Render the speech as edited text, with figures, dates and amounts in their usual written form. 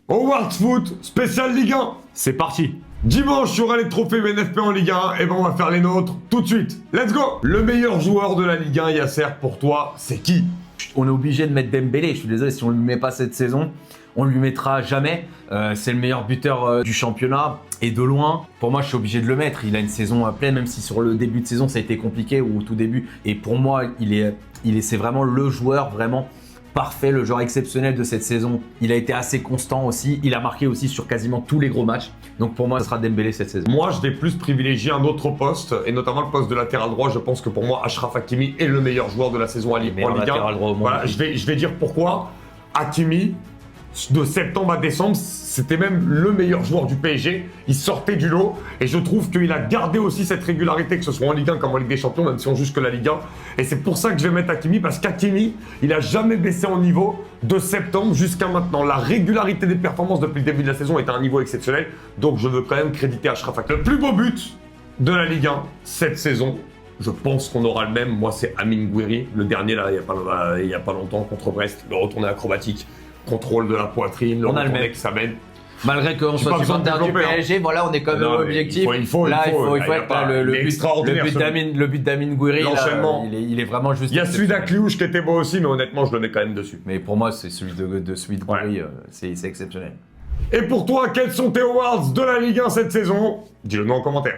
Howard Foot, spécial Ligue 1. C'est parti. Dimanche, il y aura les trophées BNFP en Ligue 1, et ben on va faire les nôtres tout de suite. Let's go. Le meilleur joueur de la Ligue 1, Yasser, pour toi, c'est qui? On est obligé de mettre Dembélé. Je suis désolé, si on ne lui met pas cette saison, on lui mettra jamais. C'est le meilleur buteur du championnat et de loin. Pour moi, je suis obligé de le mettre. Il a une saison pleine, même si sur le début de saison, ça a été compliqué ou au tout début. Et pour moi, c'est vraiment le joueur vraiment parfait, le joueur exceptionnel de cette saison. Il a été assez constant aussi. Il a marqué aussi sur quasiment tous les gros matchs. Donc pour moi, ce sera Dembélé cette saison. Moi, je vais plus privilégier un autre poste, et notamment le poste de latéral droit. Je pense que pour moi, Achraf Hakimi est le meilleur joueur de la saison en Ligue 1. Latéral droit au monde. Voilà, je vais dire pourquoi. Hakimi, de septembre à décembre, c'était même le meilleur joueur du PSG. Il sortait du lot et je trouve qu'il a gardé aussi cette régularité, que ce soit en Ligue 1 comme en Ligue des Champions, même si on juge que la Ligue 1. Et c'est pour ça que je vais mettre Hakimi, parce qu'Hakimi, il a jamais baissé en niveau de septembre jusqu'à maintenant. La régularité des performances depuis le début de la saison est à un niveau exceptionnel. Donc je veux quand même créditer Achraf Hakimi. Le plus beau but de la Ligue 1 cette saison, je pense qu'on aura le même. Moi, c'est Amine Gouiri, le dernier là, il y a pas longtemps contre Brest, le retourné acrobatique. Contrôle de la poitrine, le retourné que ça mène. Malgré qu'on soit supporter du PSG, voilà, on est quand même objectif. Il faut être le but d'Amine Gouiri, l'enchaînement. Il est vraiment juste. Il y a celui d'Akliouche qui était beau aussi, mais honnêtement, je le mets quand même dessus. Mais pour moi, c'est celui de Gouiri, c'est exceptionnel. Et pour toi, quels sont tes awards de la Ligue 1 cette saison? Dis-le nous en commentaire.